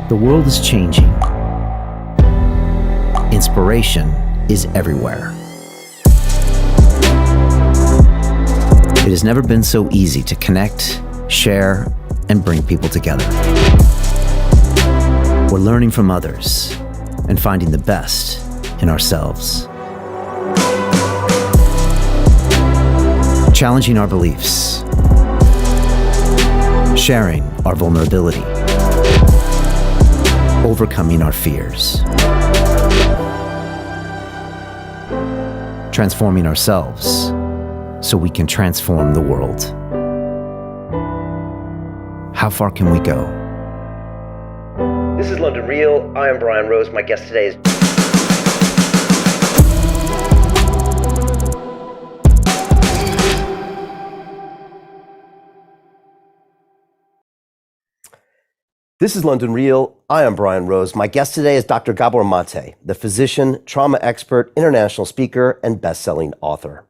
The world is changing. Inspiration is everywhere. It has never been so easy to connect, share, and bring people together. We're learning from others and finding the best in ourselves. Challenging our beliefs. Sharing our vulnerability. Overcoming our fears. Transforming ourselves so we can transform the world. How far can we go? This is London Real. I am Brian Rose. My guest today is... This is London Real. I am Brian Rose. My guest today is Dr. Gabor Maté, the physician, trauma expert, international speaker, and best-selling author.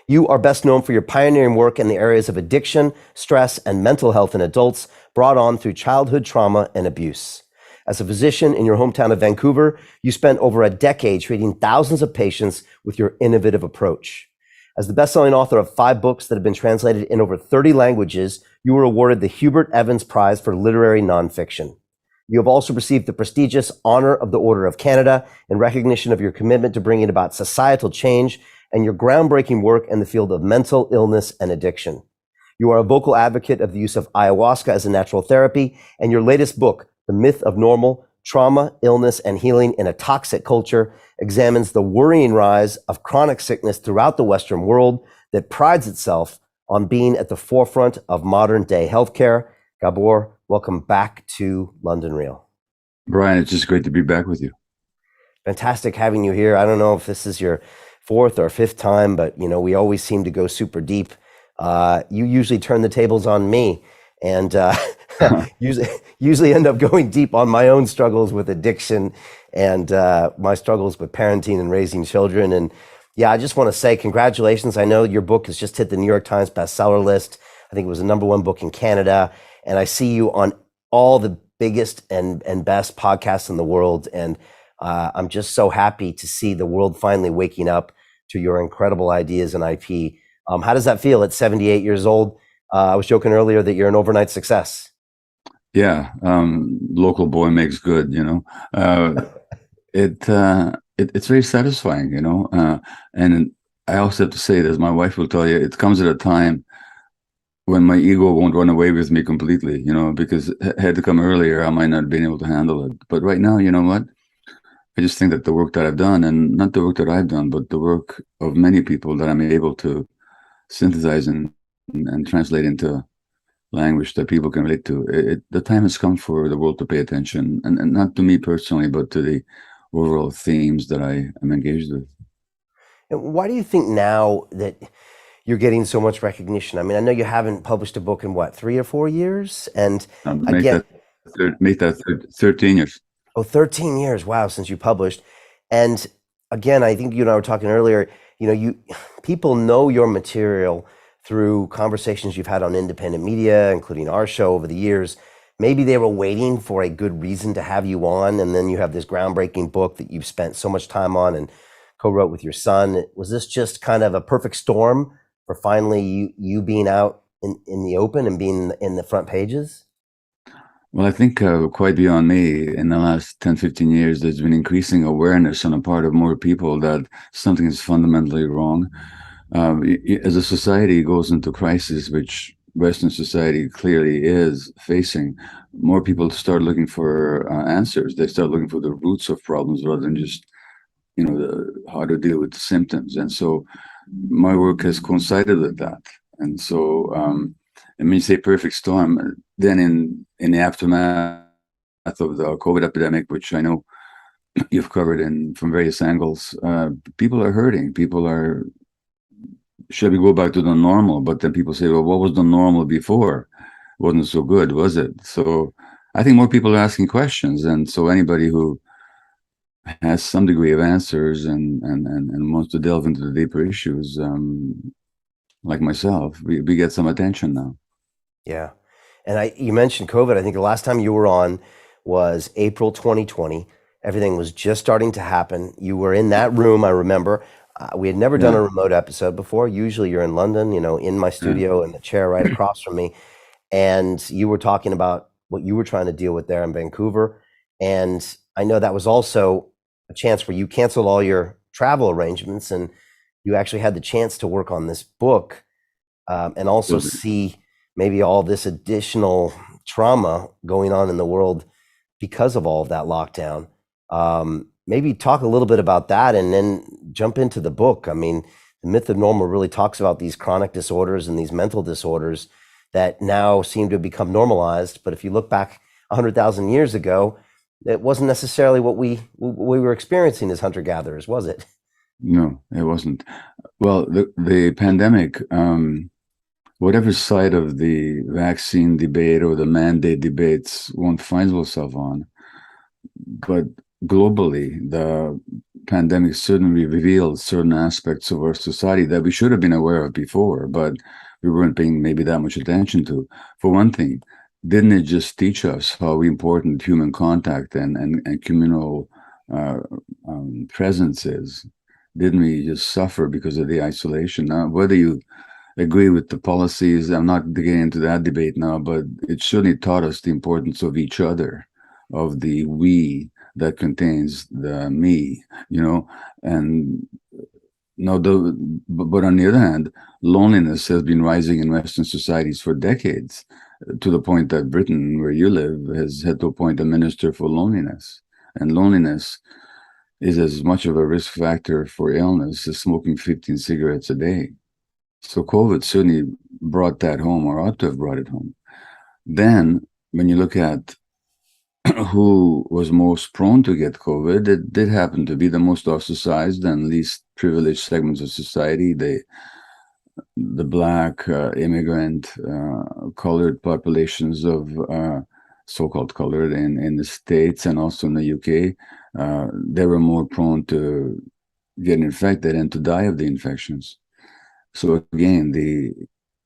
You are best known for your pioneering work in the areas of addiction, stress, and mental health in adults brought on through childhood trauma and abuse. As a physician in your hometown of Vancouver, you spent over a decade treating thousands of patients with your innovative approach. As the best-selling author of 5 books that have been translated in over 30 languages, you were awarded the Hubert Evans Prize for Literary Nonfiction. You have also received the prestigious Honor of the Order of Canada in recognition of your commitment to bringing about societal change and your groundbreaking work in the field of mental illness and addiction. You are a vocal advocate of the use of ayahuasca as a natural therapy, and your latest book, The Myth of Normal: Trauma, Illness, and Healing in a Toxic Culture, examines the worrying rise of chronic sickness throughout the Western world that prides itself on being at the forefront of modern-day healthcare. Gabor, welcome back to London Real. Brian, it's just great to be back with you. Fantastic having you here. I don't know if this is your 4th or 5th time, but we always seem to go super deep. You usually turn the tables on me, and usually end up going deep on my own struggles with addiction and my struggles with parenting and raising children. And yeah, I just want to say congratulations. I know your book has just hit the New York Times bestseller list. I think it was the #1 book in Canada. And I see you on all the biggest and best podcasts in the world. And I'm just so happy to see the world finally waking up to your incredible ideas and IP. How does that feel at 78 years old? I was joking earlier that you're an overnight success. Yeah, local boy makes good, It's very satisfying, and I also have to say this, my wife will tell you, it comes at a time when my ego won't run away with me completely, because had it come earlier, I might not have been able to handle it. But right now, you know what? I just think that the work that I've done, and not the work that I've done, but the work of many people that I'm able to synthesize and translate into language that people can relate to. The time has come for the world to pay attention, and not to me personally, but to the overall themes that I am engaged with. And why do you think now that you're getting so much recognition? I mean, I know you haven't published a book in 3 or 4 years, and again, make that 13 years. Oh, 13 years! Wow, since you published. And again, I think you and I were talking earlier. People know your material through conversations you've had on independent media, including our show over the years. Maybe they were waiting for a good reason to have you on, and then you have this groundbreaking book that you've spent so much time on and co-wrote with your son. Was this just kind of a perfect storm for finally you being out in the open and being in the front pages? Well, I think quite beyond me, in the last 10, 15 years, there's been increasing awareness on the part of more people that something is fundamentally wrong. As a society goes into crisis, which Western society clearly is facing, more people start looking for answers. They start looking for the roots of problems rather than just, how to deal with the symptoms. And so my work has coincided with that. And so, when you say perfect storm, then in the aftermath of the COVID epidemic, which I know you've covered from various angles, people are hurting. People are, should we go back to the normal? But then people say, well, what was the normal before? Wasn't so good, was it? So I think more people are asking questions. And so anybody who has some degree of answers and wants to delve into the deeper issues, like myself, we get some attention now. Yeah. And you mentioned COVID. I think the last time you were on was April 2020. Everything was just starting to happen. You were in that room, I remember. We had never done Yeah, a remote episode before. Usually you're in London, in my yeah, studio in the chair right across from me. And you were talking about what you were trying to deal with there in Vancouver. And I know that was also a chance where you canceled all your travel arrangements and you actually had the chance to work on this book, and also absolutely. see maybe all this additional trauma going on in the world because of all of that lockdown. Maybe talk a little bit about that and then jump into the book. I mean, the Myth of Normal really talks about these chronic disorders and these mental disorders that now seem to have become normalized. But if you look back 100,000 years ago, it wasn't necessarily what we were experiencing as hunter gatherers, was it? No, it wasn't. Well, the pandemic, whatever side of the vaccine debate or the mandate debates one finds oneself on, but globally, the pandemic certainly revealed certain aspects of our society that we should have been aware of before, but we weren't paying maybe that much attention to. For one thing, didn't it just teach us how important human contact and communal uh, presence is? Didn't we just suffer because of the isolation? Now, whether you agree with the policies, I'm not getting into that debate now, but it certainly taught us the importance of each other, of the we that contains the me, and no, but on the other hand, loneliness has been rising in Western societies for decades, to the point that Britain, where you live, has had to appoint a minister for loneliness. And loneliness is as much of a risk factor for illness as smoking 15 cigarettes a day. So COVID certainly brought that home, or ought to have brought it home. Then, when you look at who was most prone to get COVID, it did happen to be the most ostracized and least privileged segments of society, the Black, immigrant, colored populations of so-called colored in the States and also in the UK. They were more prone to get infected and to die of the infections. So again, the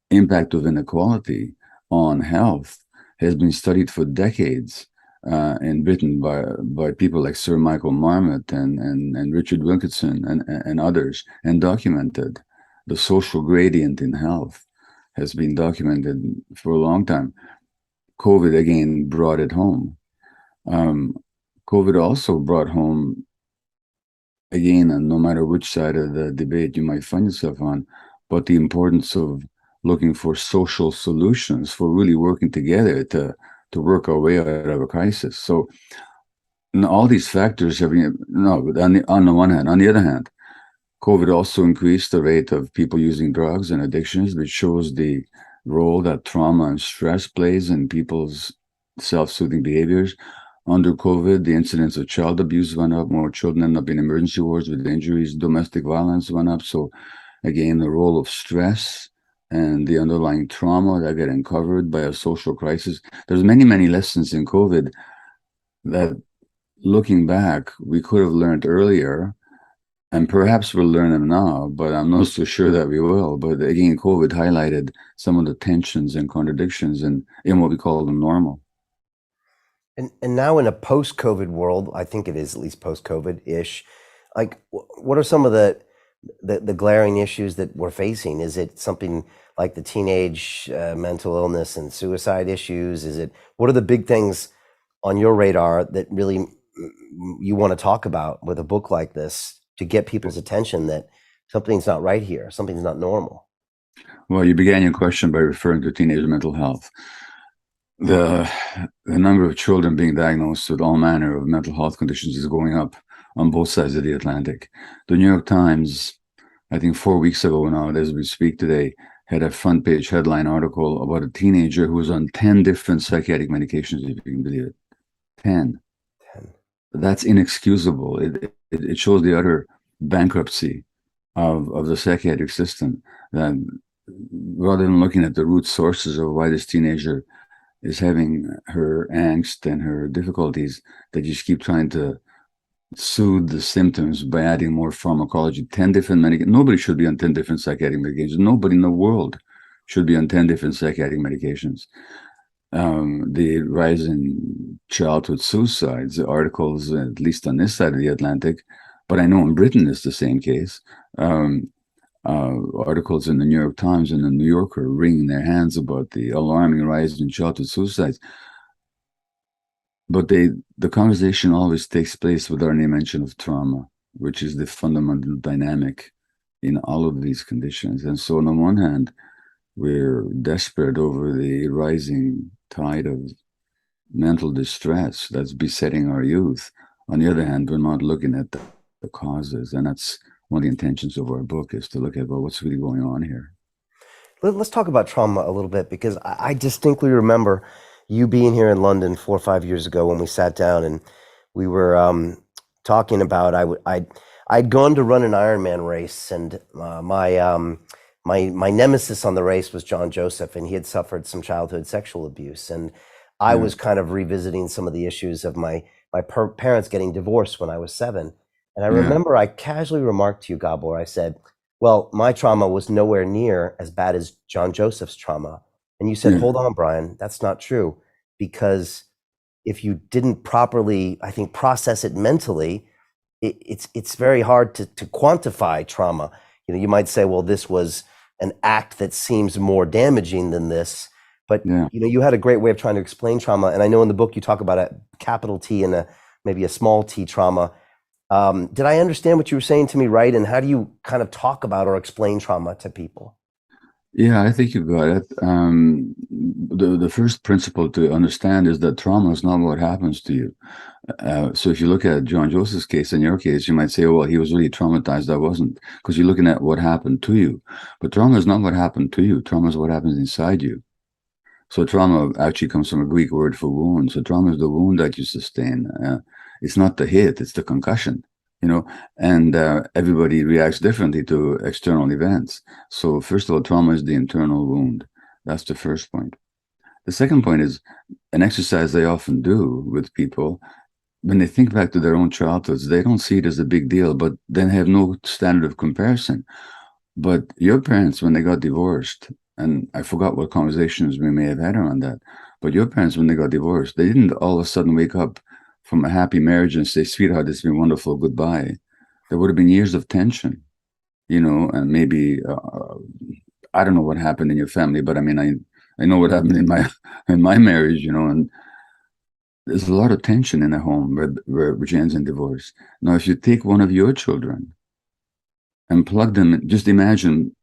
impact of inequality on health has been studied for decades in Britain by people like Sir Michael Marmot and Richard Wilkinson and others, and documented. The social gradient in health has been documented for a long time. COVID again brought it home. COVID also brought home, again, and no matter which side of the debate you might find yourself on, but the importance of looking for social solutions, for really working together to work our way out of a crisis. So all these factors have been, no, on the one hand. On the other hand, COVID also increased the rate of people using drugs and addictions, which shows the role that trauma and stress plays in people's self-soothing behaviors. Under COVID, the incidence of child abuse went up. More children end up in emergency wards with injuries. Domestic violence went up. So again, the role of stress and the underlying trauma that get uncovered by a social crisis. There's many, many lessons in COVID that, looking back, we could have learned earlier, and perhaps we'll learn them now, but I'm not so sure that we will. But again, COVID highlighted some of the tensions and contradictions in what we call the normal. And now in a post-COVID world, I think it is at least post-COVID-ish. Like, what are some of the glaring issues that we're facing? Is it something like the teenage mental illness and suicide issues? What are the big things on your radar that really you want to talk about with a book like this to get people's attention that something's not right here, something's not normal? Well, you began your question by referring to teenage mental health. The number of children being diagnosed with all manner of mental health conditions is going up on both sides of the Atlantic. The New York Times, I think 4 weeks ago now, as we speak today, had a front page headline article about a teenager who was on 10 different psychiatric medications, if you can believe it. 10. 10. That's inexcusable. It shows the utter bankruptcy of the psychiatric system, that rather than looking at the root sources of why this teenager is having her angst and her difficulties, that you just keep trying to soothe the symptoms by adding more pharmacology. 10 different medications. Nobody should be on 10 different psychiatric medications. Nobody in the world should be on 10 different psychiatric medications. the rise in childhood suicides, the articles, at least on this side of the Atlantic, but I know in Britain it's the same case. Um, Articles in the New York Times and the New Yorker wringing their hands about the alarming rise in childhood suicides. But the conversation always takes place without any mention of trauma, which is the fundamental dynamic in all of these conditions. And so on the one hand, we're desperate over the rising tide of mental distress that's besetting our youth. On the other hand, we're not looking at the causes. And that's one of the intentions of our book, is to look at, well, what's really going on here? Let's talk about trauma a little bit, because I distinctly remember you being here in London 4 or 5 years ago when we sat down and we were talking about I'd gone to run an Ironman race, and my nemesis on the race was John Joseph, and he had suffered some childhood sexual abuse, and I Yeah. was kind of revisiting some of the issues of my parents getting divorced when I was 7, and I Yeah. remember I casually remarked to you, Gabor, I said, well, my trauma was nowhere near as bad as John Joseph's trauma. And you said, Yeah. hold on, Brian, that's not true. Because if you didn't properly, I think, process it mentally, it's very hard to quantify trauma. You might say, well, this was an act that seems more damaging than this. But Yeah. you had a great way of trying to explain trauma. And I know in the book you talk about a capital T and maybe a small t trauma. Did I understand what you were saying to me right? And how do you kind of talk about or explain trauma to people? Yeah, I think you got it. The first principle to understand is that trauma is not what happens to you. So if you look at John Joseph's case, in your case, you might say, oh, well, he was really traumatized. I wasn't, because you're looking at what happened to you. But trauma is not what happened to you. Trauma is what happens inside you. So trauma actually comes from a Greek word for wound. So trauma is the wound that you sustain. It's not the hit, it's the concussion, you know, and everybody reacts differently to external events. So first of all, trauma is the internal wound. That's the first point. The second point is an exercise they often do with people. When they think back to their own childhoods, they don't see it as a big deal, but then have no standard of comparison. But your parents, when they got divorced, and I forgot what conversations we may have had around that, but your parents, when they got divorced, they didn't all of a sudden wake up from a happy marriage and say, sweetheart, it's been wonderful, goodbye. There would have been years of tension, and maybe, I don't know what happened in your family, but I mean, I know what happened in my marriage, and there's a lot of tension in a home which ends in divorce. Now, if you take one of your children and plug them, just imagine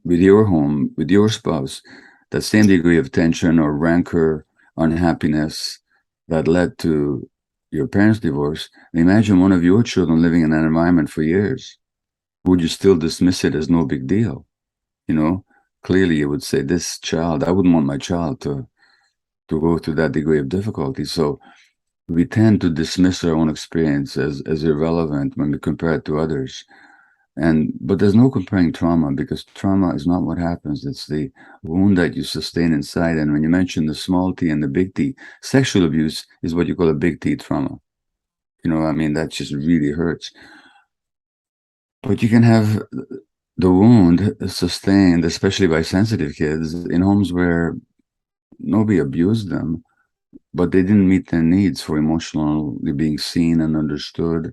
with your home, with your spouse, that same degree of tension or rancor, unhappiness that led to your parents' divorce. And imagine one of your children living in that environment for years. Would you still dismiss it as no big deal? Clearly you would say, this child, I wouldn't want my child to go through that degree of difficulty. So we tend to dismiss our own experience as irrelevant when we compare it to others. But there's no comparing trauma, because trauma is not what happens. It's the wound that you sustain inside. And when you mention the small t and the big T, sexual abuse is what you call a big T trauma. That just really hurts. But you can have the wound sustained, especially by sensitive kids, in homes where nobody abused them, but they didn't meet their needs for emotionally being seen and understood.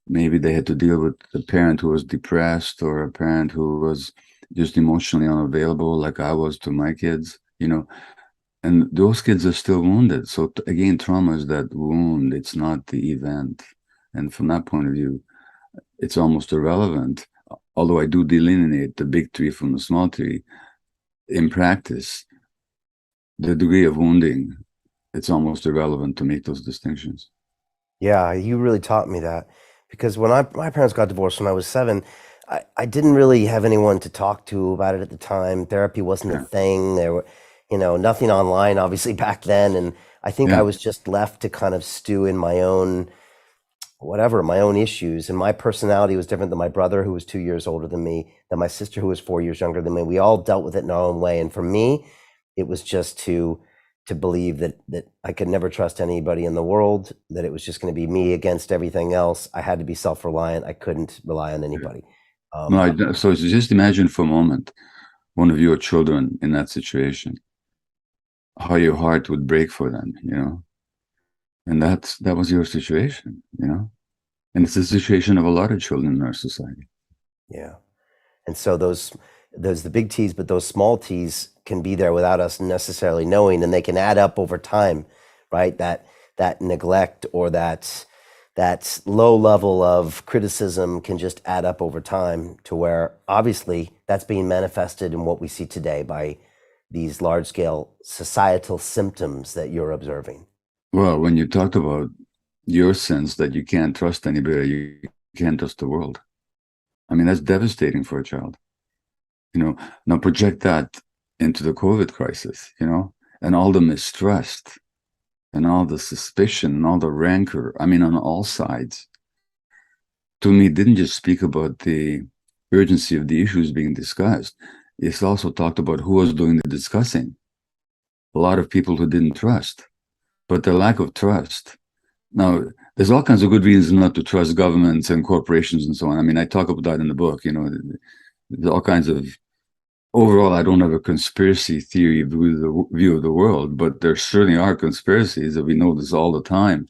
Maybe they had to deal with a parent who was depressed, or a parent who was just emotionally unavailable, like I was to my kids, and those kids are still wounded. So again, trauma is that wound. It's not the event. And from that point of view, it's almost irrelevant. Although I do delineate the big tree from the small tree, in practice, the degree of wounding, it's almost irrelevant to make those distinctions. Yeah, you really taught me that, because when my parents got divorced when I was 7, I didn't really have anyone to talk to about it at the time. Therapy wasn't a Yeah. thing. There were, nothing online, obviously, back then. And I think I Yeah. was just left to kind of stew in my own, whatever, my own issues. And my personality was different than my brother, who was 2 years older than me, than my sister, who was 4 years younger than me. We all dealt with it in our own way. And for me, it was just to believe that I could never trust anybody in the world, that it was just going to be me against everything else. I had to be self-reliant. I couldn't rely on anybody. No, so just imagine for a moment one of your children in that situation. how your heart would break for them, and that was your situation, and it's the situation of a lot of children in our society. Yeah. And so those the big T's, but those small T's can be there without us necessarily knowing, and they can add up over time, right? That neglect or that low level of criticism can just add up over time to where obviously that's being manifested in what we see today by these large scale societal symptoms that you're observing. Well, when you talked about your sense that you can't trust anybody, you can't trust the world. I mean, that's devastating for a child. Now project that into the COVID crisis, and all the mistrust and all the suspicion and all the rancor, I mean, on all sides. To me, it didn't just speak about the urgency of the issues being discussed. It's also talked about who was doing the discussing. A lot of people who didn't trust, but the lack of trust. Now, there's all kinds of good reasons not to trust governments and corporations and so on. I mean, I talk about that in the book, there's all kinds of, overall, I don't have a conspiracy theory view of the world, but there certainly are conspiracies that we know this all the time.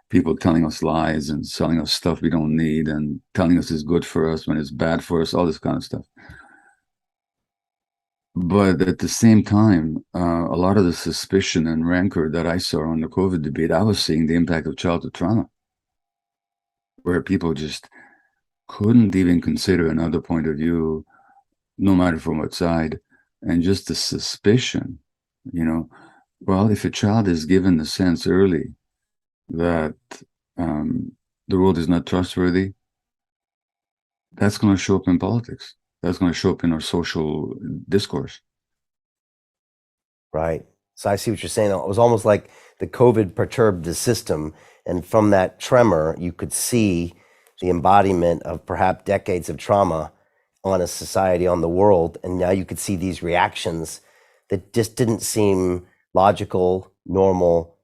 People telling us lies and selling us stuff we don't need and telling us it's good for us when it's bad for us, all this kind of stuff. But at the same time, a lot of the suspicion and rancor that I saw on the COVID debate, I was seeing the impact of childhood trauma, where people just couldn't even consider another point of view, no matter from what side, and just the suspicion, well, if a child is given the sense early that the world is not trustworthy, that's going to show up in politics. That's going to show up in our social discourse. Right. So I see what you're saying. It was almost like the COVID perturbed the system. And from that tremor, you could see the embodiment of perhaps decades of trauma on a society, on the world. And now you could see these reactions that just didn't seem logical, normal.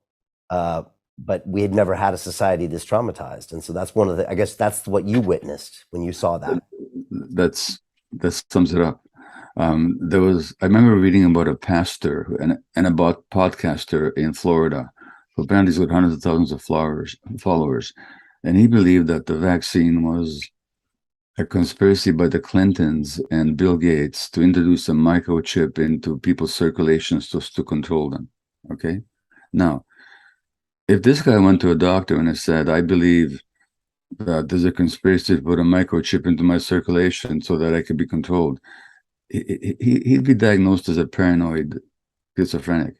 But we had never had a society this traumatized. And so that's one of the, I guess that's what you witnessed when you saw that. That sums it up. I remember reading about a pastor and about podcaster in Florida, who apparently has got hundreds of thousands of followers. And he believed that the vaccine was a conspiracy by the Clintons and Bill Gates to introduce a microchip into people's circulations just to control them. Okay. Now, if this guy went to a doctor and said, I believe that there's a conspiracy to put a microchip into my circulation so that I could be controlled, he'd be diagnosed as a paranoid schizophrenic.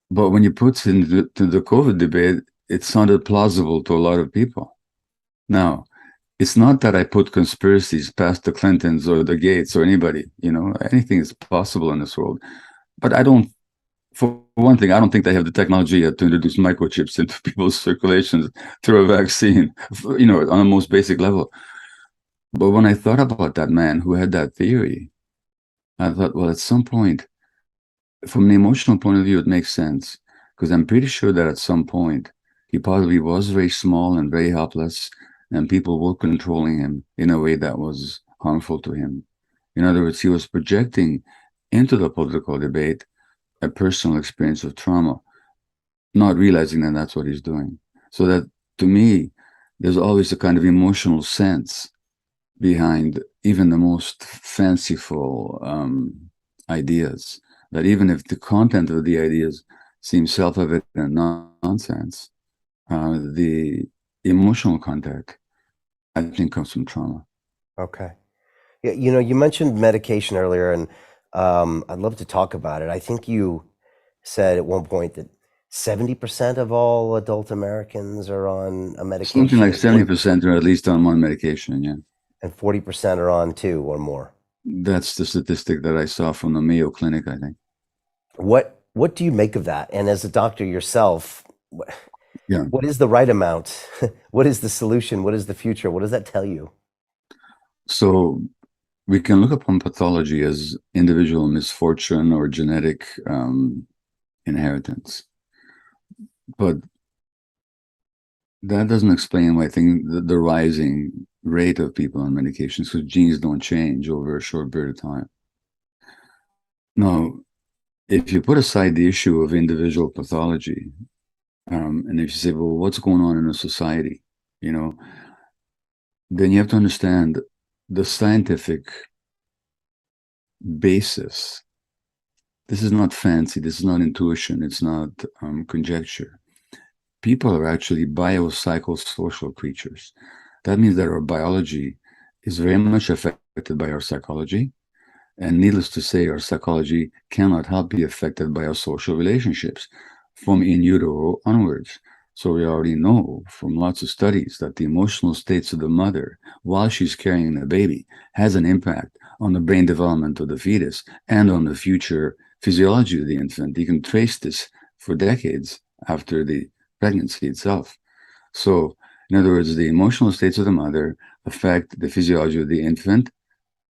But when you put it into the COVID debate, it sounded plausible to a lot of people. Now, it's not that I put conspiracies past the Clintons or the Gates or anybody, anything is possible in this world. But for one thing, I don't think they have the technology yet to introduce microchips into people's circulations through a vaccine, on a most basic level. But when I thought about that man who had that theory, I thought, well, at some point, from an emotional point of view, it makes sense, because I'm pretty sure that at some point, he probably was very small and very helpless, and people were controlling him in a way that was harmful to him. In other words, he was projecting into the political debate a personal experience of trauma, not realizing that that's what he's doing. So that, to me, there's always a kind of emotional sense behind even the most fanciful ideas, that even if the content of the ideas seems self-evident nonsense, the emotional contact, I think, comes from trauma. Okay. Yeah, you mentioned medication earlier, and I'd love to talk about it. I think you said at one point that 70% of all adult Americans are on a medication. Something like 70% are at least on one medication, yeah. And 40% are on two or more. That's the statistic that I saw from the Mayo Clinic, I think. What do you make of that? And as a doctor yourself, what is the right amount? What is the solution? What is the future? What does that tell you? So we can look upon pathology as individual misfortune or genetic inheritance. But that doesn't explain why I think the rising rate of people on medications, because genes don't change over a short period of time. Now, if you put aside the issue of individual pathology, and if you say, well, what's going on in a society, then you have to understand the scientific basis. This is not fancy. This is not intuition. It's not conjecture. People are actually biopsychosocial creatures. That means that our biology is very much affected by our psychology. And needless to say, our psychology cannot help be affected by our social relationships from in utero onwards. So we already know from lots of studies that the emotional states of the mother while she's carrying the baby has an impact on the brain development of the fetus and on the future physiology of the infant. You can trace this for decades after the pregnancy itself. So, in other words, the emotional states of the mother affect the physiology of the infant,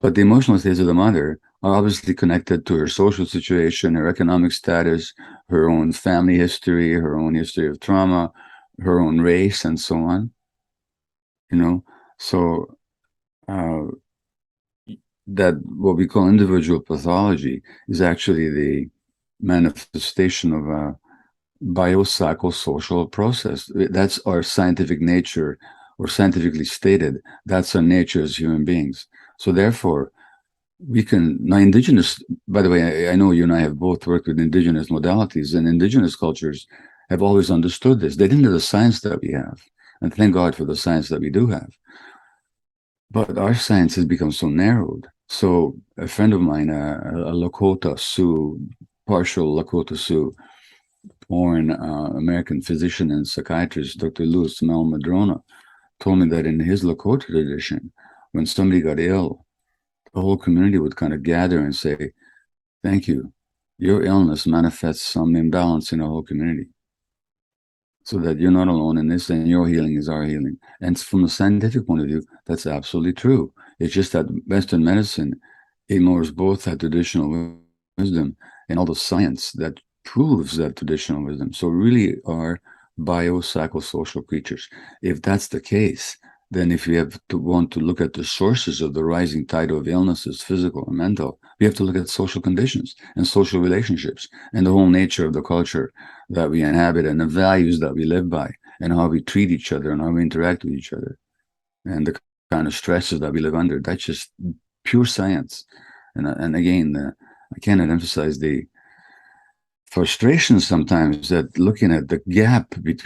but the emotional states of the mother are obviously connected to her social situation, her economic status, her own family history, her own history of trauma, her own race, and so on. So that what we call individual pathology is actually the manifestation of a biopsychosocial process. That's our scientific nature, or scientifically stated, that's our nature as human beings. So therefore, we can now indigenous, by the way, I know you and I have both worked with indigenous modalities, and indigenous cultures have always understood this. They didn't have the science that we have, and thank God for the science that we do have. But our science has become so narrowed. So a friend of mine, a Lakota Sioux, partial Lakota Sioux, born American physician and psychiatrist, Dr. Louis Madrona, told me that in his Lakota tradition, when somebody got ill, the whole community would kind of gather and say, thank you. Your illness manifests some imbalance in the whole community, so that you're not alone in this, and your healing is our healing. And from a scientific point of view, that's absolutely true. It's just that Western medicine ignores both that traditional wisdom and all the science that proves that traditional wisdom. So really are biopsychosocial creatures. If that's the case, then if we have to want to look at the sources of the rising tide of illnesses, physical and mental, we have to look at social conditions and social relationships and the whole nature of the culture that we inhabit and the values that we live by and how we treat each other and how we interact with each other and the kind of stresses that we live under. That's just pure science. And again, I cannot emphasize the frustration sometimes that looking at the gap between